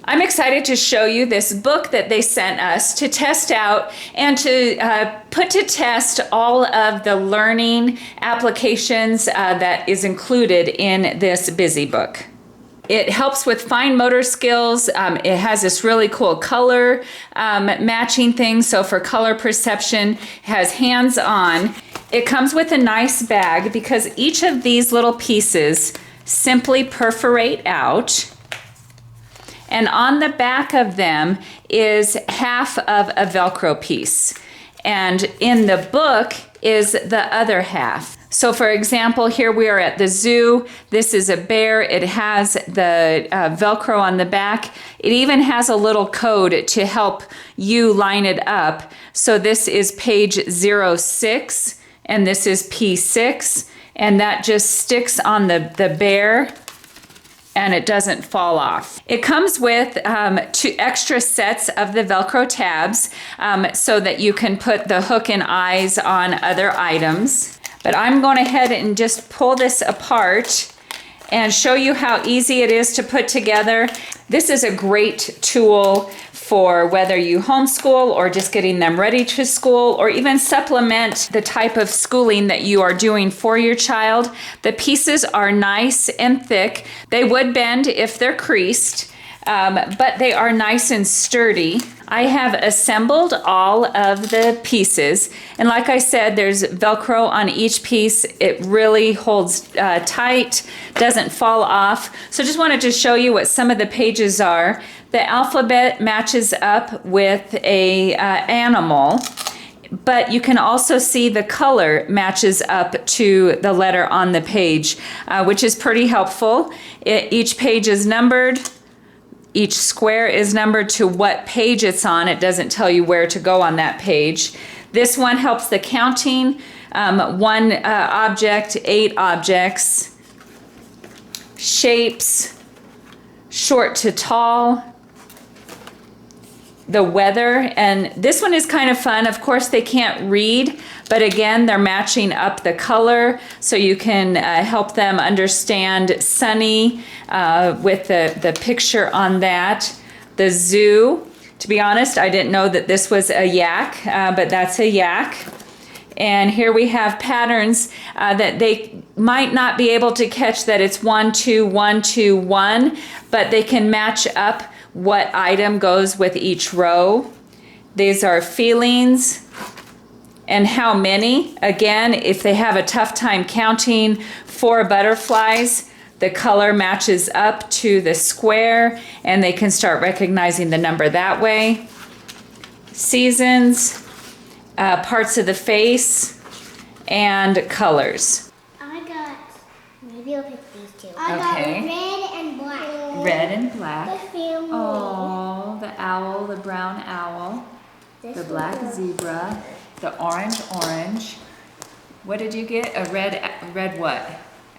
I'm excited to show you this book that they sent us to test out and to put to test all of the learning applications that is included in this BusyBook. It helps with fine motor skills. It has this really cool color matching thing. So for color perception, it has hands-on. It comes with a nice bag because each of these little pieces simply perforate out. And on the back of them is half of a Velcro piece. And in the book is the other half. So for example, here we are at the zoo. This is a bear. It has the Velcro on the back. It even has a little code to help you line it up. So this is page 06 and this is P6, and that just sticks on the bear and it doesn't fall off. It comes with 2 extra sets of the Velcro tabs so that you can put the hook and eyes on other items. But I'm going ahead and just pull this apart and show you how easy it is to put together. This is a great tool for whether you homeschool or just getting them ready to school, or even supplement the type of schooling that you are doing for your child. The pieces are nice and thick. They would bend if they're creased, but they are nice and sturdy. I have assembled all of the pieces, and like I said, there's Velcro on each piece. It really holds tight, doesn't fall off. So just wanted to show you what some of the pages are. The alphabet matches up with a animal, but you can also see the color matches up to the letter on the page, which is pretty helpful. Each page is numbered. Each square is numbered to what page it's on. It doesn't tell you where to go on that page. This one helps the counting. 1 object, 8 objects. Shapes, short to tall. The weather, and this one is kind of fun. Of course, they can't read, but again, they're matching up the color so you can help them understand sunny with the picture on that. The zoo, to be honest, I didn't know that this was a yak, but that's a yak. And here we have patterns that they might not be able to catch that it's 1, 2, 1, 2, 1, but they can match up what item goes with each row. These are feelings and how many. Again, if they have a tough time counting 4 butterflies, the color matches up to the square and they can start recognizing the number that way. Seasons, parts of the face, and colors. Maybe I'll pick these 2. I got red and black. Red and black. The family. Oh, the owl, the brown owl, the black zebra, the orange. What did you get? A red what?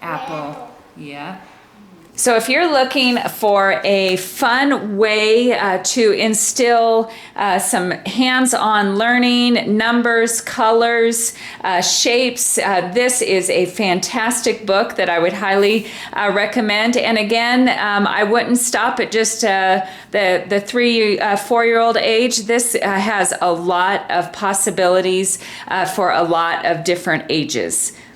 Apple. Yeah. So if you're looking for a fun way to instill some hands-on learning, numbers, colors, shapes, this is a fantastic book that I would highly recommend. And again, I wouldn't stop at just the 3-4-year-old age. This has a lot of possibilities for a lot of different ages.